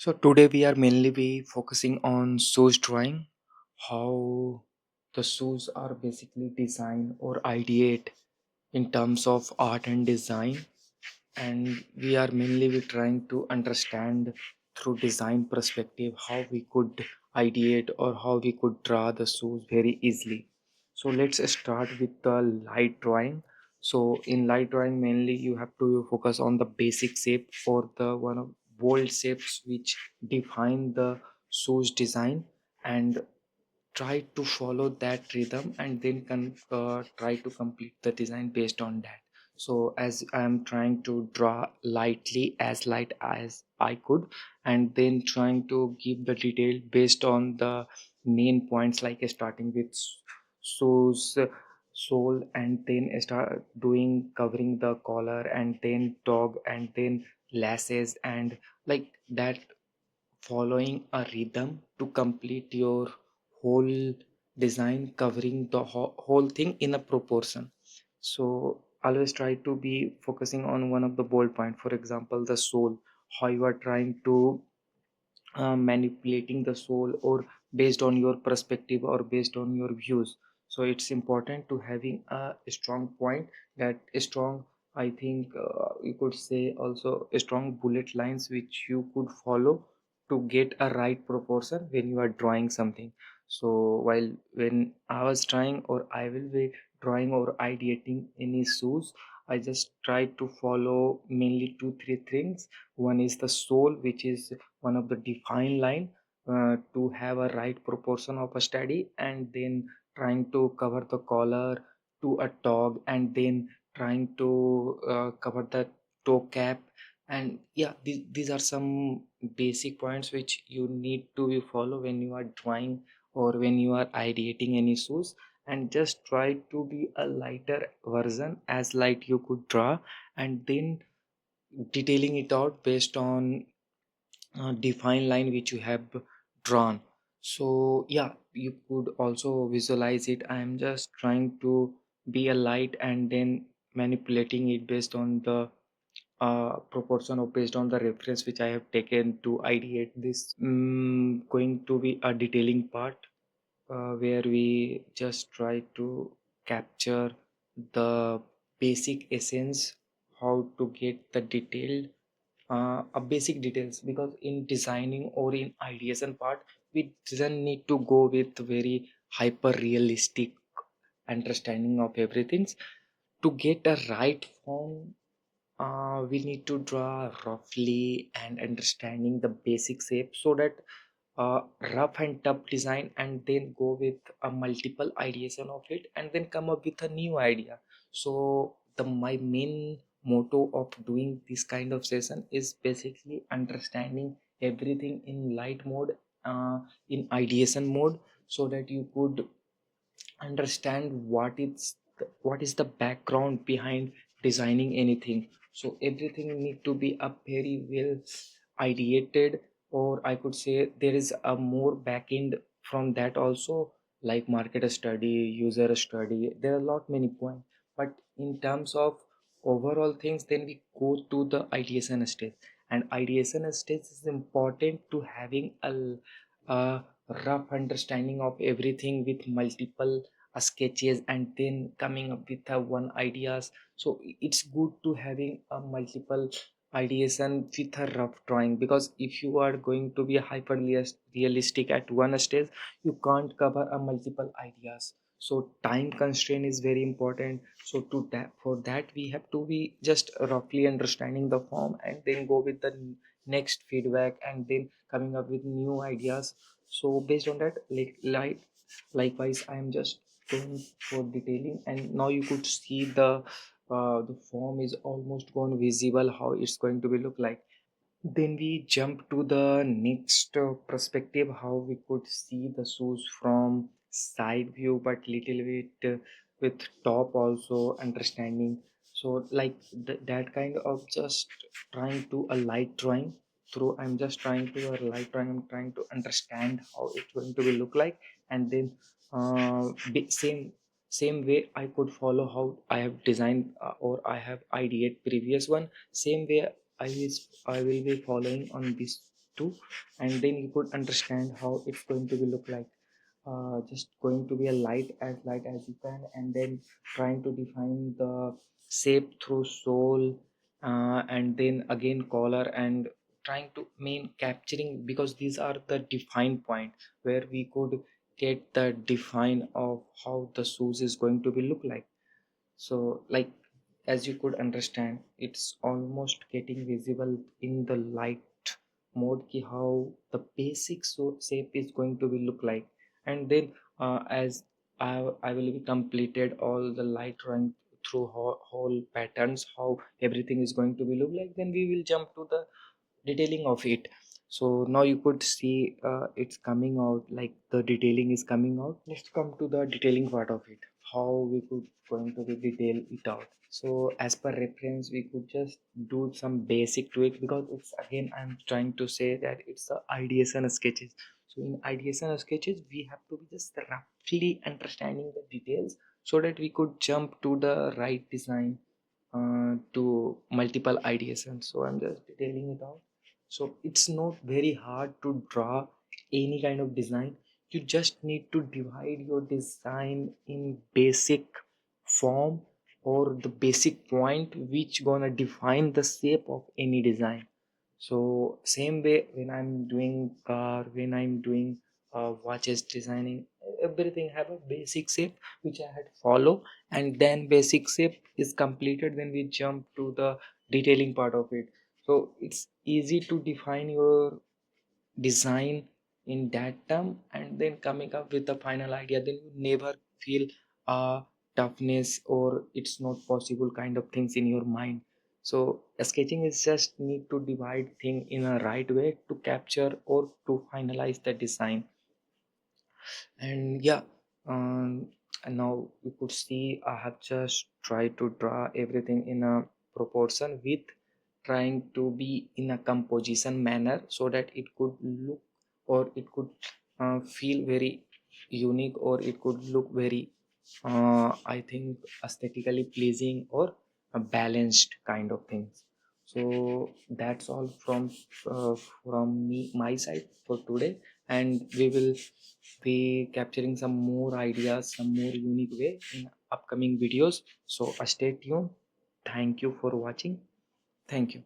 So today we are mainly be focusing on shoes drawing, how the shoes are basically designed or ideate in terms of art and design, and we are mainly be trying to understand through design perspective how we could ideate or how we could draw the shoes very easily. So let's start with the light drawing. So in light drawing mainly you have to focus on the basic shape or the one of bold shapes which define the shoes design, and try to follow that rhythm and then try to complete the design based on that. So as I am trying to draw lightly, as light as I could, and then trying to give the detail based on the main points, like starting with shoes sole, and then start doing covering the collar, and then dog, and then lashes, and like that, following a rhythm to complete your whole design, covering the whole thing in a proportion. So always try to be focusing on one of the bold point, for example the soul, how you are trying to manipulating the soul, or based on your perspective or based on your views. So it's important to having a strong point, that strong, I think you could say also a strong bullet lines which you could follow to get a right proportion when you are drawing something. So when I was trying, or I will be drawing or ideating any shoes, I just try to follow mainly two three things. One is the soul, which is one of the defined line, to have a right proportion of a study, and then trying to cover the collar to a dog, and then trying to cover the toe cap. And yeah, these are some basic points which you need to be follow when you are drawing or when you are ideating any shoes. And just try to be a lighter version, as light you could draw, and then detailing it out based on defined line which you have drawn. So yeah, you could also visualize it. I am just trying to be a light and then manipulating it based on the proportion, or based on the reference which I have taken to ideate this. Going to be a detailing part, where we just try to capture the basic essence, how to get the detailed a basic details, because in designing or in ideation part we doesn't need to go with very hyper realistic understanding of everything. To get a right form, we need to draw roughly and understanding the basic shape, so that rough and tough design, and then go with a multiple ideation of it, and then come up with a new idea. So the my main motto of doing this kind of session is basically understanding everything in light mode, in ideation mode, so that you could understand what is the background behind designing anything. So everything need to be a very well ideated, or I could say there is a more back end from that also, like market study, user study, there are a lot many points. But in terms of overall things, then we go to the ideation stage. And ideation stage is important to having a rough understanding of everything with multiple sketches, and then coming up with one ideas. So it's good to having a multiple ideation with a rough drawing, because if you are going to be hyper realistic at one stage, you can't cover a multiple ideas. So time constraint is very important. So to that, for that we have to be just roughly understanding the form, and then go with the next feedback, and then coming up with new ideas. So based on that, likewise I am just going for detailing, and now you could see the form is almost gone visible, how it's going to be look like. Then we jump to the next perspective, how we could see the shoes from side view, but little bit with top also understanding. So like that kind of just trying to a light drawing through. I'm just trying to a light drawing. I'm trying to understand how it's going to be look like, and then same way I could follow how I have designed, or I have ideate previous one. Same way I will be following on this too, and then you could understand how it's going to be look like. Just going to be a light as you can, and then trying to define the shape through soul, and then again color, and trying to main capturing, because these are the define point where we could get the define of how the shoes is going to be look like. So like, as you could understand, it's almost getting visible in the light mode ki how the basic shape is going to be look like. And then as I will be completed all the light drawing through whole patterns, how everything is going to be look like, then we will jump to the detailing of it. So now you could see it's coming out, like the detailing is coming out. Let's come to the detailing part of it, how we could going to be detail it out. So as per reference, we could just do some basic to it, because it's again I'm trying to say that it's the ideation sketches. So in ideation sketches, we have to be just roughly understanding the details so that we could jump to the right design, to multiple ideation. So I'm just detailing it out. So it's not very hard to draw any kind of design. You just need to divide your design in basic form, or the basic point which gonna define the shape of any design. So same way, when I'm doing car, when I'm doing watches designing, everything have a basic shape which I had follow, and then basic shape is completed, then we jump to the detailing part of it. So it's easy to define your design in that term, and then coming up with the final idea, then you never feel toughness or it's not possible kind of things in your mind. So sketching is just need to divide thing in a right way to capture or to finalize the design. And yeah, and now you could see I have just tried to draw everything in a proportion, with trying to be in a composition manner so that it could look, or it could feel very unique, or it could look very I think aesthetically pleasing, or a balanced kind of things. So that's all from me my side for today, and we will be capturing some more ideas, some more unique way in upcoming videos. So stay tuned. Thank you for watching. Thank you.